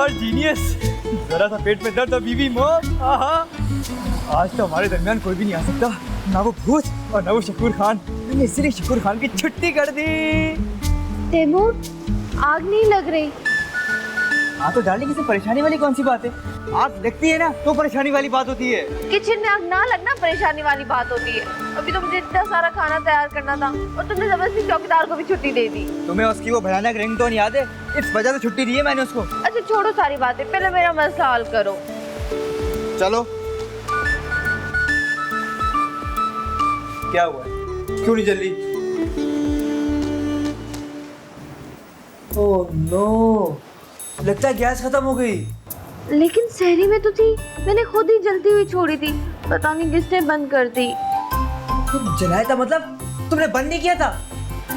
यार जीनियस, जरा सा पेट में दर्द और बीवी मौत। आज तो हमारे दरमियान कोई भी नहीं आ सकता, ना वो भूत और ना वो शकूर खान। मैंने इसलिए शकूर खान की छुट्टी कर दी। तैमूर, आग नहीं लग रही। हाँ तो डार्लिंग, इसमें परेशानी वाली कौन सी बात है? आग लगती है ना तो परेशानी वाली बात होती है। किचन में आग ना लगना परेशानी वाली बात होती है। अभी तो मुझे इतना सारा खाना तैयार करना था और तुमने जबरदस्ती चौकीदार को भी छुट्टी दे दी। तुम्हें उसकी वो भयानक रिंगटोन याद है? इस वजह से छुट्टी दी है मैंने उसको। अच्छा छोड़ो सारी बातें, पहले मेरा मसला हल करो। चलो। क्या हुआ है? क्यों नहीं जल रही? ओह नो, लगता है गैस खत्म हो गई। लेकिन शहरी में तो थी, मैंने खुद ही जलती हुई छोड़ी थी, पता नहीं किसने बंद कर दी। तुम जलाया था मतलब? तुमने बंद नहीं किया था?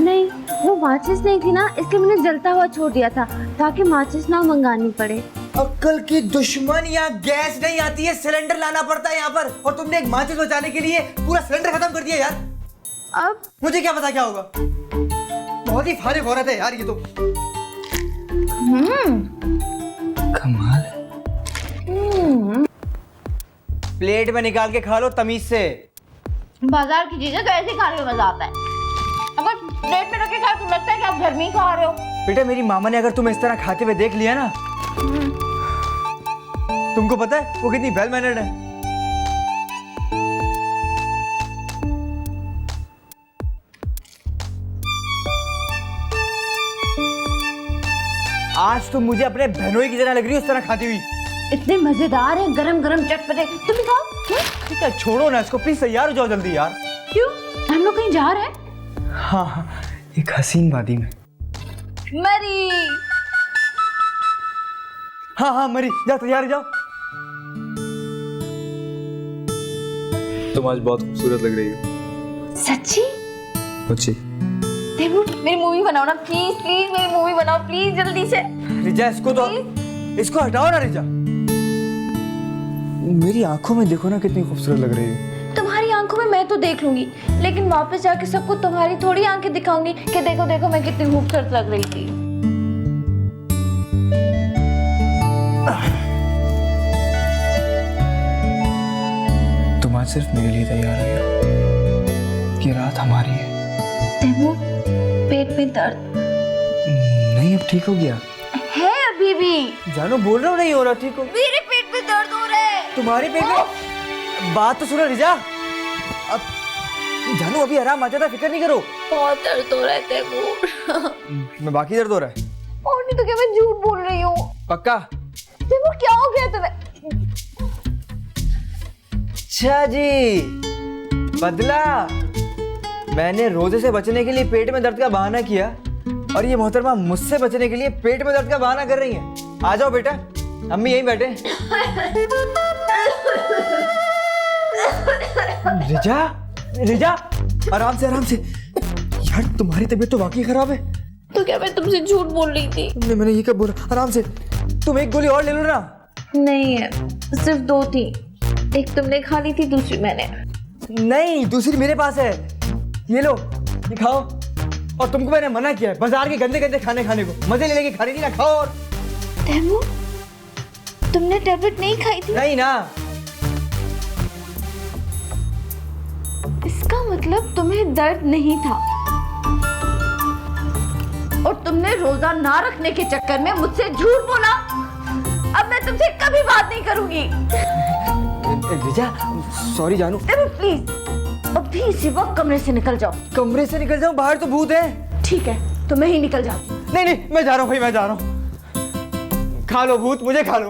नहीं, वो माचिस नहीं थी ना, इसलिए मैंने जलता हुआ छोड़ दिया था ताकि माचिस ना मंगानी पड़े। अक्ल की दुश्मन, यहाँ गैस नहीं आती है, सिलेंडर लाना पड़ता है यहाँ पर, और तुमने एक माचिस बचाने के लिए पूरा सिलेंडर खत्म कर दिया यार। अब मुझे क्या पता क्या होगा। बहुत ही फारिग औरत है यार ये तो। कमाल है। प्लेट में निकाल के खा लो तमीज से। बाजार की चीजें तो ऐसे खाने में मजा आता है। अगर प्लेट में रख के खाओ तो लगता है कि आप घर में ही खा रहे हो। बेटा, मेरी मामा ने अगर तुम्हें इस तरह खाते हुए देख लिया ना, तुमको पता है वो कितनी वेल मैनर्ड है। आज तुम मुझे अपने बहनोई की तरह लग रही हो, इस तरह खाती हुई। इतने मजेदार हैं, गरम गरम चटपटे, तुम भी खाओ। ठीक है, छोड़ो ना इसको, प्लीज तैयार हो जाओ जल्दी यार। क्यों, हम लोग कहीं जा रहे हैं? हाँ, एक हसीन वादी में। मरी। हाँ मरी, जाओ तैयार हो जाओ। तुम आज बहुत खूबसूरत लग रही हो। सच्ची? सच्ची। तैमूर, मेरी मूवी बनाओ ना प्लीज, प्लीज मेरी मूवी बनाओ प्लीज, जल्दी से। रिजा, इसको हटाओ ना रिजा। मेरी आंखों में देखो ना कितनी खूबसूरत लग रही है। तुम्हारी आंखों में मैं तो देख लूंगी, लेकिन वापस जाके सबको तुम्हारी थोड़ी आंखें दिखाऊंगी कि देखो देखो मैं कितनी खूबसूरत लग रही थी। तुम आज सिर्फ मेरे लिए तैयार हो। ये रात हमारी है। तैमूर, पेट में दर्द नहीं, अब ठीक हो गया है अभी भी। जानो, बोल रहा हूँ नहीं हो रहा, ठीक हो। मेरे पेट में दर्द हो रहा है। तुम्हारे पेट में? बात तो सुनो रिजा। अब जानो, अभी आराम आ जाता, फिक्र नहीं करो। बहुत दर्द हो रहा है तैमूर। मैं बाकी दर्द हो रहा है। और नहीं तो क्या, मैं झूठ बोल रही हूँ। पक्का? तैमूर, क्या हो गया तुम्हें? अच्छा जी, बदला। मैंने रोजे से बचने के लिए पेट में दर्द का बहाना किया, और ये मोहतरमा मुझसे बचने के लिए पेट में दर्द का बहाना कर रही हैं। आ जाओ बेटा, अम्मी यहीं बैठे। रिजा, रिजा, आराम से आराम से। यार तुम्हारी तबीयत तो वाकई खराब है। तो क्या मैं तुमसे झूठ बोल रही थी? मैंने ये कब बोला? आराम से। तुम एक गोली और ले लो ना। नहीं है, सिर्फ 2 थी, एक तुमने खा ली थी, दूसरी मैंने। नहीं, दूसरी मेरे पास है, ये लो, ये खाओ। और तुमको मैंने मना किया है बाजार के गंदे गंदे खाने खाने को, मजे ले लेके खाने की ना, खाओ। और तैमूर, तुमने टैबलेट नहीं खाई थी? नहीं ना। इसका मतलब तुम्हें दर्द नहीं था, और तुमने रोजा ना रखने के चक्कर में मुझसे झूठ बोला। अब मैं तुमसे कभी बात नहीं करूंगी। रिजा, सॉरी जानू। प्लीज अभी इसी वक्त कमरे से निकल जाओ। कमरे से निकल जाऊं? बाहर तो भूत है। ठीक है, तो मैं ही निकल जाती हूँ। नहीं नहीं, मैं जा रहा हूँ भाई, मैं जा रहा हूँ। खा लो भूत, मुझे खा लो।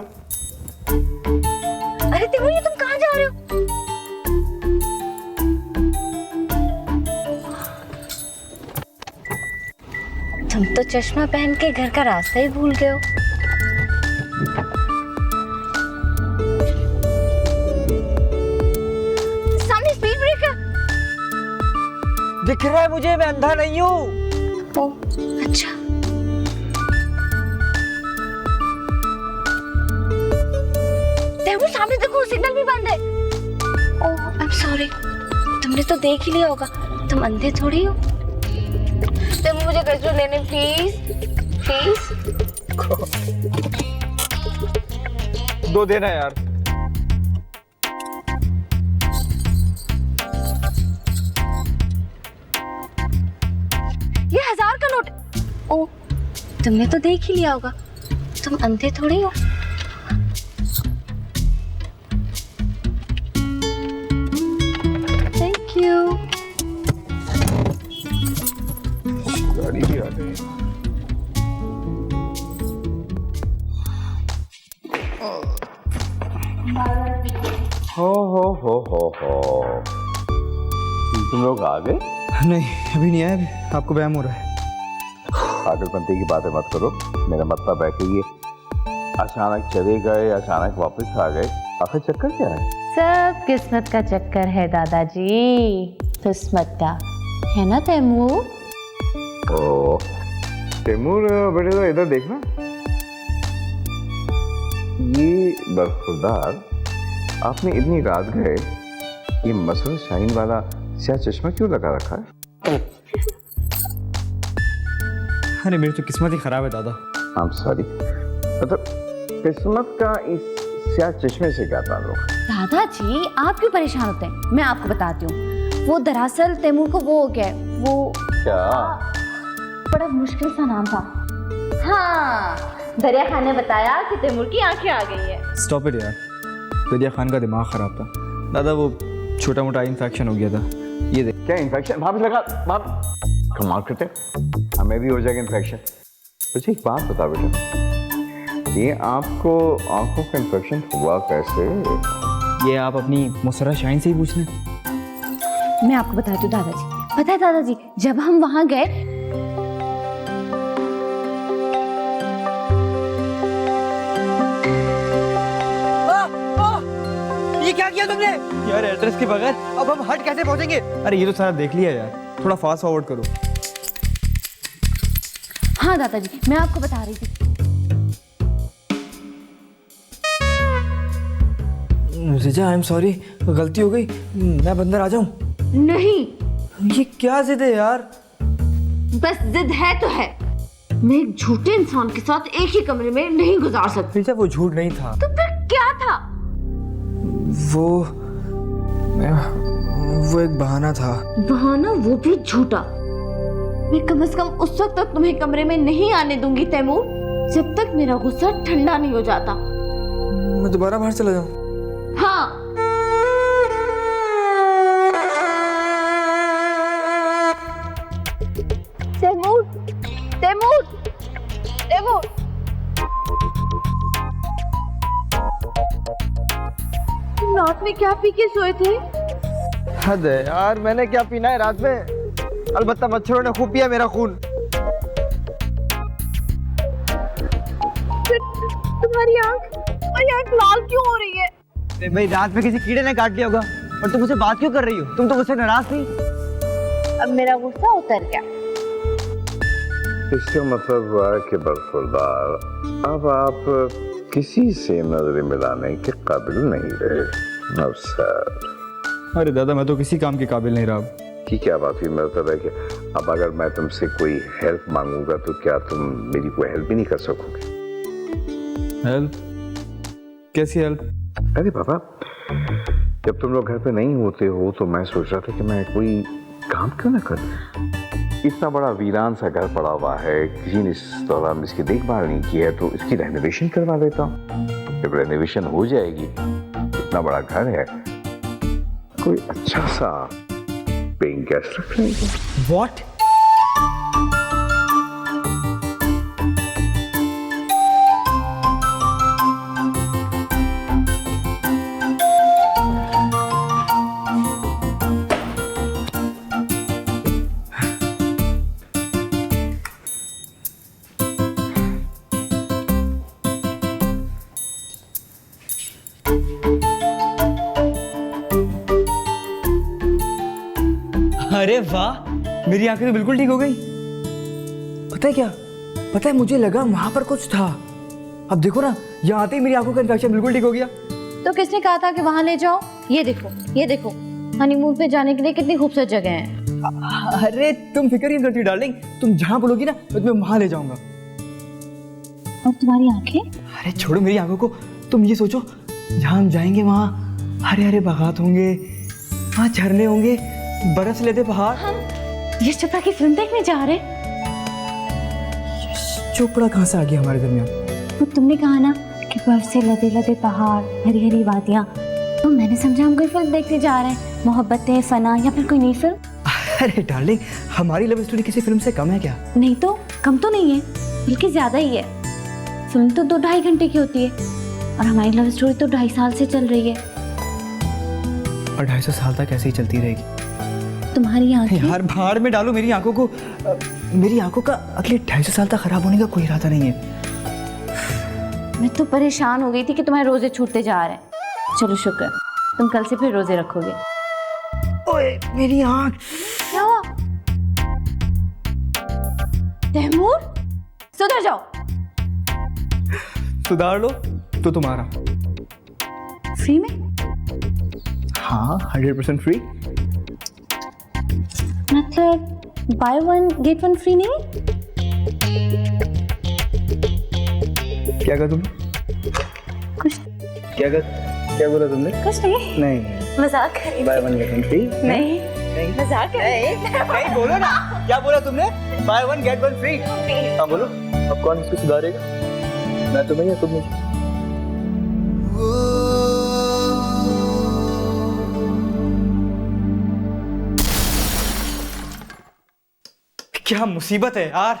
अरे तैमूर, ये तुम कहाँ जा रहे हो? तुम तो चश्मा पहन के घर का रास्ता ही भूल गए हो। सामने स्पीड ब्रेकर दिख रहा है मुझे, मैं अंधा नहीं हूँ। ओ, अच्छा। तैमूर, सामने देखो, सिग्नल भी बंद है। ओह, आई एम सॉरी। तुमने तो देख ही लिया होगा, तुम अंधे थोड़ी हो। तैमूर, मुझे गजरू लेने प्लीज, प्लीज। 2 देना यार। ये 1000 का नोट। ओ, तुमने तो देख ही लिया होगा, तुम अंधे थोड़ी हो। Thank you. गाड़ी भी आ गई। हो तुम लोग आ गए? नहीं अभी नहीं आया, अभी आपको व्यायाम हो रहा है। पागलपंती की बातें मत करो, मेरा मतलब है कि ये अचानक चले गए, अचानक वापस आ गए, आखिर चक्कर क्या है? सब किस्मत का चक्कर है दादाजी, किस्मत का, है ना तैमूर? ओ तैमूर बेटे तो इधर देखना, ये बरखुरदार आपने इतनी रात गए ये मसरूर शाइन वाला स्याह चश्मा क्यों लगा रखा है? अरे मेरी तो किस्मत ही खराब है दादा। आई एम सॉरी, मतलब किस्मत का इस स्याह चश्मे से क्या ताल्लुक है? दादाजी आप क्यों परेशान होते हैं, मैं आपको बताती हूँ। वो दरअसल तैमूर को वो हो गया है, वो क्या? बड़ा मुश्किल सा नाम था। हाँ, दरिया खान ने बताया कि तैमूर की आंखें आ गई है। स्टॉप इट यार, दरिया खान का दिमाग खराब था दादा, वो छोटा मोटा इन्फेक्शन हो गया था। ये देख। क्या इन्फेक्शन? भाभी लगा भाभी कमाल करते, हमें भी हो जाएगा इन्फेक्शन। मुझे एक बात बता बेटा, ये आपको आंखों का इन्फेक्शन हुआ कैसे? ये आप अपनी मुसर्रा शाइन से ही पूछ लें। मैं आपको बताती हूँ दादाजी। पता है दादाजी, जब हम वहां गए ये क्या किया तुमने यार? एड्रेस के बगैर अब हम हट कैसे पहुंचेंगे? अरे ये तो सारा देख लिया यार, थोड़ा फास्ट फॉरवर्ड करो। हाँ दादाजी, मैं आपको बता रही थी। रिजा आई एम सॉरी, गलती हो गई, मैं अंदर आ जाऊं? नहीं, ये क्या जिद है यार? बस जिद है तो है। मैं एक झूठे इंसान के साथ एक ही कमरे में नहीं गुजार सकती। रिजा वो झूठ नहीं था। तो फिर क्या था? वो एक बहाना था। बहाना, वो भी झूठा। मैं कम से कम उस वक्त तक तुम्हें कमरे में नहीं आने दूंगी तैमूर, जब तक मेरा गुस्सा ठंडा नहीं हो जाता। मैं दोबारा बाहर चला जाऊं? हाँ। तैमूर, तैमूर, तैमूर। तुम रात में क्या पी के सोए थे? हद है यार, मैंने क्या पीना है रात में? अलबत्ता मच्छरों ने खूब पिया मेरा खून। तुम्हारी आंख लाल क्यों हो रही है? अरे भाई, रात में किसी कीड़े ने काट लिया होगा। और तुम मुझसे बात क्यों कर रही हो? तुम तो मुझसे नाराज थी। अब मेरा गुस्सा उतर गया। इसका मतलब हुआ कि बरखुरदार अब आप किसी से नजरें मिलाने के काबिल नहीं रहे। अफसर। अरे दादा, मैं तो किसी काम के काबिल नहीं रहा। कि क्या बात हुई? मतलब है कि अब अगर मैं तुमसे कोई हेल्प मांगूंगा तो क्या तुम मेरी कोई हेल्प भी नहीं कर सकोगे? हेल्प? कैसी हेल्प? अरे बाबा, जब तुम लोग घर पे नहीं होते हो तो मैं सोच रहा था कि मैं कोई काम क्यों ना करूं। इतना बड़ा वीरान सा घर पड़ा हुआ है, किसी ने इस दौरान इसकी देखभाल नहीं की है, तो इसकी रेनोवेशन करवा देता हूँ। जब रेनोवेशन हो जाएगी, इतना बड़ा घर है, कोई अच्छा सा पेइंग गेस्ट रख लेंगे। What? अरे वाह, मेरी आंखें तो बिल्कुल ठीक हो गई। पता है क्या? पता है, मुझे लगा वहां पर कुछ था। अब देखो ना, यहाँ आते ही मेरी आंखों का इन्फेक्शन बिल्कुल ठीक हो गया। तो किसने कहा था कि वहां ले जाओ? ये देखो, ये देखो, हनीमून पे जाने के लिए कितनी खूबसूरत जगह है। अरे तुम फिक्र ही मत करो डार्लिंग, तुम जहाँ बोलोगी ना मैं तुम्हें वहां ले जाऊंगा। और तुम्हारी आंखें? अरे छोड़ो मेरी आंखों को, तुम ये सोचो, जहाँ हम जाएंगे वहाँ हरे हरे बागात होंगे, वहाँ झरने होंगे, बरस लेते पहाड़। यश चोपड़ा की फिल्म देखने जा रहे हैं। चोपड़ा कहाँ से आ गया हमारे दरमियान? वो तुमने कहा ना कि बर्फ से लदे लदे पहाड़, हरी हरी वादियाँ, तो मैंने समझा हम कोई फिल्म देखने जा रहे हैं, मोहब्बतें, फना या फिर कोई नई फिल्म। अरे डार्लिंग, हमारी लव स्टोरी किसी फिल्म से कम है क्या? नहीं तो कम तो नहीं है, बल्कि ज्यादा ही है। फिल्म तो 2-2.5 घंटे की होती है और हमारी लव स्टोरी तो 2.5 साल से चल रही है। और 250 साल तक ऐसे ही चलती रहेगी। तुम्हारी आंखें यार भाड़ में डालो मेरी आंखों को। मेरी आंखों का अगले 250 साल तक खराब होने का कोई इरादा नहीं है। मैं तो परेशान हो गई थी कि तुम्हारे रोजे छूटते जा रहे हैं। चलो शुक्र, तुम कल से फिर रोजे रखोगे। ओए मेरी आंख। क्या हुआ? तैमूर, सुधर जाओ। सुधार लो तो तुम्हारा। फ्री में? हाँ 100% फ्री। मतलब बाय 1 गेट 1 फ्री नहीं? क्या कहा तुमने? कुछ क्या बोला तुमने? कुछ नहीं, नहीं मजाक कर रही बाय 1 गेट 1 फ्री। नहीं, मजाक कर रही नहीं बोलो ना, क्या बोला तुमने? Buy 1 get 1 free. हाँ बोलो, अब कौन इसको सुधारेगा? मैं तुम्हें या तुम मुझे? क्या मुसीबत है यार।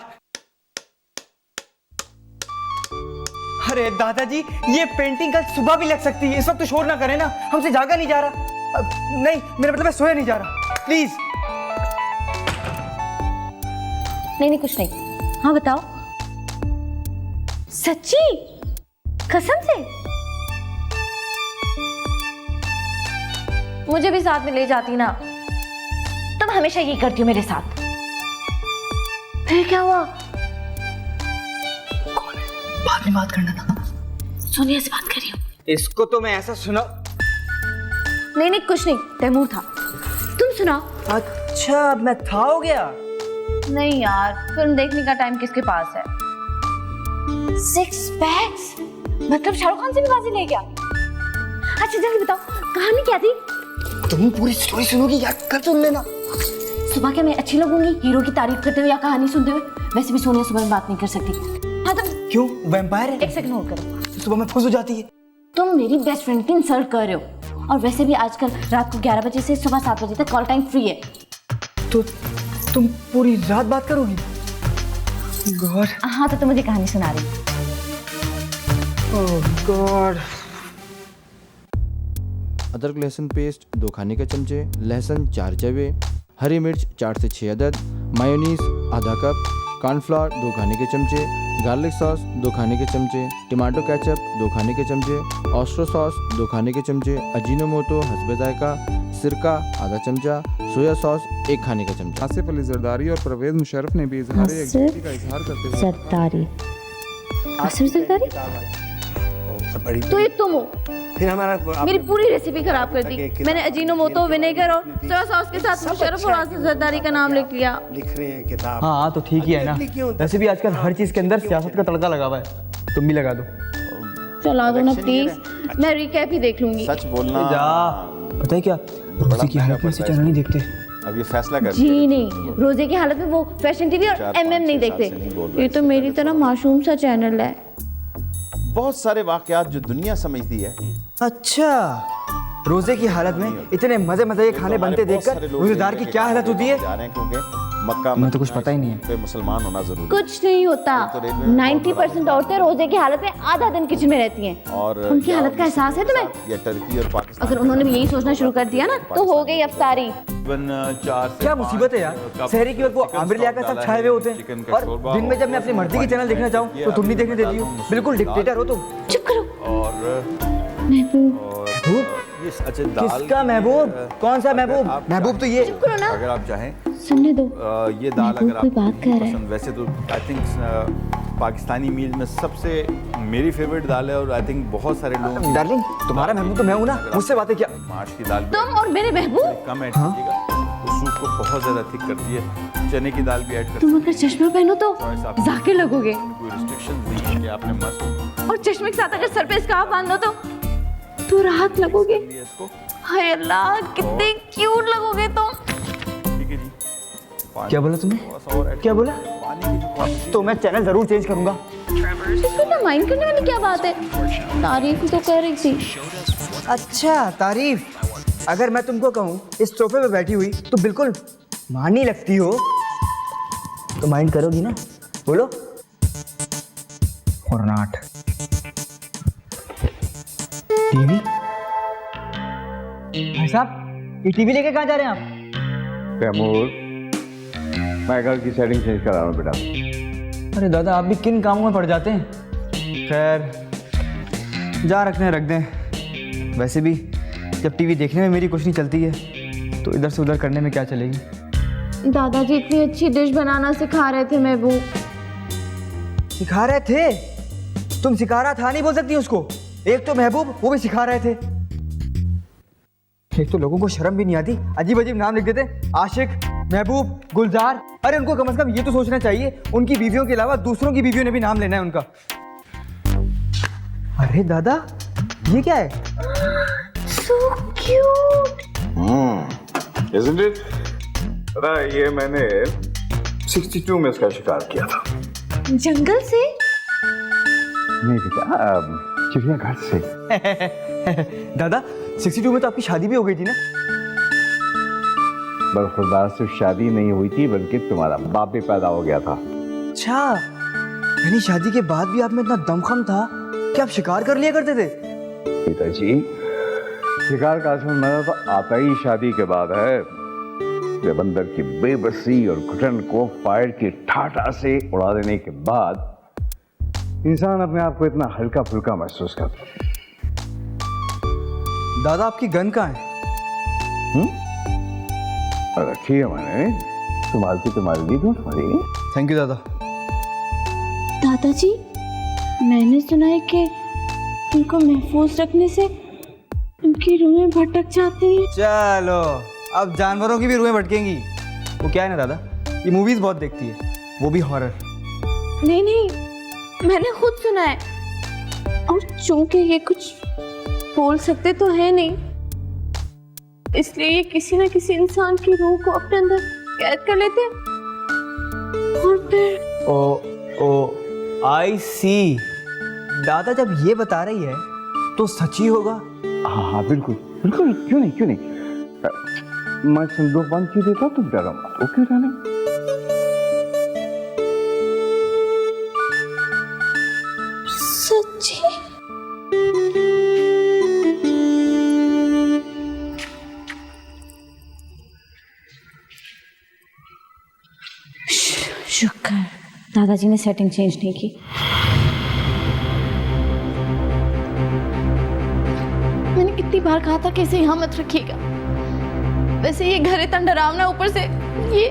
अरे दादाजी, ये पेंटिंग कल सुबह भी लग सकती है। इस वक्त तो शोर ना करें ना, हमसे जागा नहीं जा रहा। नहीं, मेरा मतलब है सोया नहीं जा रहा। प्लीज। नहीं, कुछ नहीं। हाँ बताओ। सच्ची? कसम से? मुझे भी साथ में ले जाती ना। तुम हमेशा यही करती हो मेरे साथ। फिर क्या हुआ? बाद में बात करना ना। सोनिया से बात कर रही हूँ। इसको तो मैं ऐसा सुना। नहीं, कुछ नहीं, तैमूर था। तुम सुनाओ। अच्छा, अब मैं था हो गया। नहीं यार, फिल्म देखने का टाइम किसके पास है? 6 पैक्स? मतलब शाहरुख खान से भी बाजी ले गया? अच्छा जल्दी बताओ, कहानी क्या थी? तुम पूरी स्टोरी सुनोगी या कल सुन लेना? सुबह क्या मैं अच्छी लगूंगी हीरो की तारीफ करते हुए या कहानी सुनते हुए? वैसे भी सोनिया सुबह में बात नहीं कर सकती। हाँ तुम क्यों? वैम्पायर है? एक सेकंड होल्ड करो। तो सुबह में फुस हो जाती है। तुम मेरी बेस्ट फ्रेंड की इंसल्ट कर रहे हो। और वैसे भी आजकल रात को 11 बजे से सुबह 7 बजे तक कॉल टाइम फ्री है। तो तुम पूरी रात बात करोगी? गॉड। हाँ तो तुम मुझे कहानी सुना रही। ओह गॉड। अदरक लहसुन पेस्ट 2 खाने के चमचे, लहसुन 4 जवे, हरी मिर्च 4 से 6 अदद, मायोनीज आधा कप, कॉर्नफ्लावर 2 खाने के चमचे, गार्लिक सॉस 2 खाने के चमचे, टमाटो केचप 2 खाने के चमचे, ऑस्ट्रो सॉस 2 खाने के चमचे, अजीनोमोटो हस्बे जायका, सिरका आधा चमचा, सोया सॉस 1 खाने का चमचा। आसिफ अली जरदारी और परवेज मुशर्रफ ने भी इजहार यकजहती का इजहार करते हुए जरदारी। आसिफ जरदारी? तो ये तुम हो। फिर हमारा मेरी पूरी रेसिपी खराब कर दी। मैंने अजीनोमोटो, विनेगर और सोया सॉस के साथ मुशर्रफ और आसिफ जरदारी का नाम लिख लिया। लिख रहे हैं किताब। हाँ तो ठीक ही है ना। वैसे भी आजकल हर चीज के अंदर सियासत का तड़का लगा हुआ है। तुम भी लगा दो। चला दो ना प्लीज, मैं रिकैप ही देख लूंगी। सच बोलना। जा। पता है क्या, रोजे की हालत में से चैनल नहीं देखते। अब ये फैसला कर जी नहीं, रोजे की हालत में वो फैशन टीवी और 4-5 एमएम नहीं साल देखते। से नहीं बोल रहे ये तो मेरी तरह मासूम सा चैनल है। बहुत सारे वाकयात जो दुनिया समझती है। अच्छा, रोजे की हालत में इतने मजे मजे के खाने बनते देखकर रोजेदार की क्या हालत होती है? जा रहे हैं क्योंकि मक्का मैं तो कुछ पता ही नहीं है। पे मुसलमान होना जरूरी है। कुछ नहीं होता। तो रेलवे में 90% औरतें रोजे की हालत में आधा दिन किचन में रहती हैं। और उनकी हालत का एहसास है तुम्हें? या टर्की और पाकिस्तान। अगर उन्होंने भी यही सोचना शुरू कर दिया ना तो हो गई अफ्तारी। क्या मुसीबत है यार। शहरी की वक्त वो आमिर लिया के साथ छाए हुए होते हैं और दिन में जब मैं अपनी मर्जी की चैनल देखना चाहूँ तो तुम नहीं देखने देती हो। बिल्कुल डिक्टेटर हो तुम। चुप करो। और महबूब, महबूब? अच्छा दाल किसका महबूब? कौन सा महबूब? महबूब तो ये। चुप करो ना, अगर आप चाहें सुनने दो। ये दाल महबूब अगर कोई आपको बात नहीं कर रहा है। पसंद, वैसे तो आई थिंक पाकिस्तानी मील में सबसे मेरी फेवरेट दाल है और आई थिंक बहुत सारे लोग। डार्लिंग, तुम्हारा महबूब तो मैं हूँ ना, मुझसे बातें क्या? माश की दाल तुम और मेरे महबूब? कम ऐड कीजिएगा। सूप को बहुत ज़्यादा थिक कर दिया। चने की दाल भी ऐड कर, तुम अगर चश्मा पहनो तो जाके लगोगे, कोई रिस्ट्रिक्शन नहीं है कि आपने मस्त और चश्मे के साथ अगर सर पे स्कार्फ बांध लो तो राहत लगोगे। लिया इसको। हाय अल्लाह, कितने क्यूट लगोगे तुम। ठीक है जी, क्या बोला तुमने? थोड़ा सा और ऐड, क्या बोला? पानी की जो क्वांटिटी तो मैं चैनल जरूर चेंज करूंगा। इसमें ना माइंड करने वाली क्या बात है, तारीफ तो कर रही थी। अच्छा तारीफ, अगर मैं तुमको कहूँ इस सोफे पे बैठी हुई तो बिल्कुल मानी लगती हो, तो माइंड करोगी ना? बोलो। और नाट टीवी। भाई साहब, ये टीवी लेके कहाँ जा रहे हैं आप? तैमूर, मैं घर की सेटिंग चेंज करा रहा हूँ बेटा। अरे दादा, आप भी किन कामों में पड़ जाते हैं। खैर, जा रखने रख दें। वैसे भी जब टीवी देखने में मेरी कुछ नहीं चलती है तो इधर से उधर करने में क्या चलेगी। दादाजी इतनी अच्छी डिश बनाना सिखा रहे थे महबूब। सिखा रहे थे? तुम सिखा रहा था नहीं बोल सकती उसको। एक तो महबूब, वो भी सिखा रहे थे। एक तो लोगों को शर्म भी नहीं आती, अजीब अजीब नाम लिख देते, आशिक, महबूब, गुलजार। अरे उनको कम से कम ये तो सोचना चाहिए उनकी बीवियों के अलावा दूसरों की बीवियों ने भी नाम लेना है उनका। अरे दादा, ये क्या है? So cute. Isn't it? पता है, ये मैंने 62 में इसका शिकार किया था। जंगल से? नहीं बेटा, चिड़ियाघर से। दादा, 62 में तो आपकी शादी भी हो गई थी ना? बरखुरदार सिर्फ शादी नहीं हुई थी बल्कि तुम्हारा बाप भी पैदा हो गया था। अच्छा, यानी शादी के बाद भी आप में इतना दमखम था कि आप शिकार कर लिया करते थे? पिताजी, शिकार का असल मजा तो आता ही शादी के बाद है, जब अंदर की बेबसी और घुटन को फायर की ठाठा से उड़ा देने के बाद इंसान अपने आप को इतना हल्का फुल्का महसूस करता है। दादा, आपकी गन कहाँ है? रखी है मैंने, तुम्हारे लिए डोंट वरी। थैंक यू दादा। दादाजी, मैंने सुना है कि उनको महफूज रखने से उनकी रूहें भटक जाती हैं। चलो, अब जानवरों की भी रूहें भटकेंगी। वो क्या है ना दादा, ये मूवीज बहुत देखती है, वो भी हॉरर। नहीं नहीं, मैंने खुद सुना है, और चूंकि ये कुछ बोल सकते तो है नहीं, इसलिए ये किसी न किसी इंसान की रूह को अपने अंदर कैद कर लेते हैं और फिर। ओ आई सी। दादा जब ये बता रही है तो सच ही होगा। हाँ बिल्कुल बिल्कुल, क्यों नहीं। मैं संदूक बंद की देता, तुम डरो मत, ओके डार्लिंग? सच्ची? शुक्र दादाजी ने सेटिंग चेंज नहीं की। मैंने कितनी बार कहा था कि इसे यहाँ मत रखिएगा। वैसे ये घर इतना डरावना, ऊपर से ये,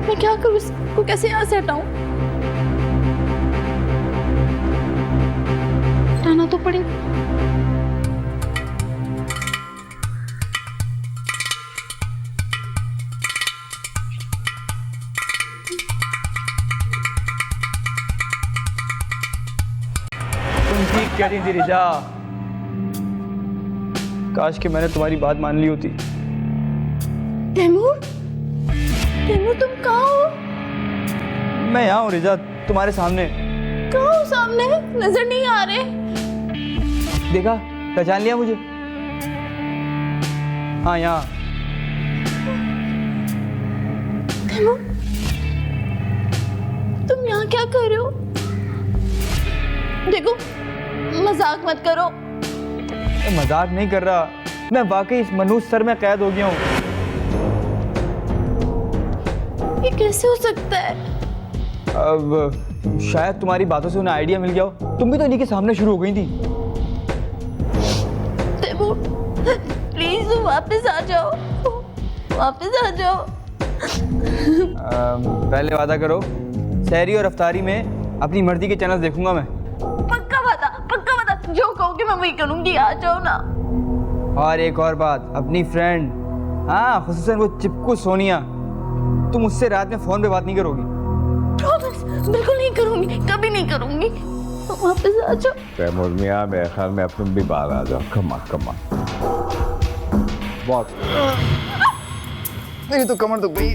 मैं क्या करूँ, इसको कैसे यहाँ से हटाऊं? हटाना तो पड़ेगा। तुम ठीक कह रही थी रिजा, काश कि मैंने तुम्हारी बात मान ली होती। तैमूर, तैमूर तुम कहाँ हो? मैं यहाँ हूँ रिजा, तुम्हारे सामने। कहाँ हो? सामने नजर नहीं आ रहे। देखा, पहचान लिया मुझे? हाँ, यहाँ। तैमूर, तुम यहाँ क्या कर रहे हो? देखो, मजाक मत करो। मैं मजाक नहीं कर रहा, मैं वाकई इस मनुष्य सर में कैद हो गया हूँ। ये कैसे हो सकता है? अब शायद तुम्हारी बातों से उन्हें आइडिया मिल गया हो, तुम भी तो इन्हीं के सामने शुरू हो गई थी। तैमूर, प्लीज तुम वापस आ जाओ, वापस आ जाओ। पहले वादा करो, सहरी और अफ्तारी में अपनी मर्जी के चैनल देखूंगा मैं। पक्का वादा, जो कहोगे मैं वही करूंगी। आ जाओ ना। और एक और बात, अपनी फ्रेंड हाँ, खुसूसन वो चिपकू सोनिया। तुम उससे रात में फोन पे बात नहीं करोगी। प्रॉमिस, बिल्कुल नहीं करूंगी, कभी नहीं करूंगी। वापस आ जाओ। तैमूर मियाँ, मेरे ख्याल में अब तुम भी बाहर आ जाओ। Come on. बहुत मेरी तो कमर दुख गई।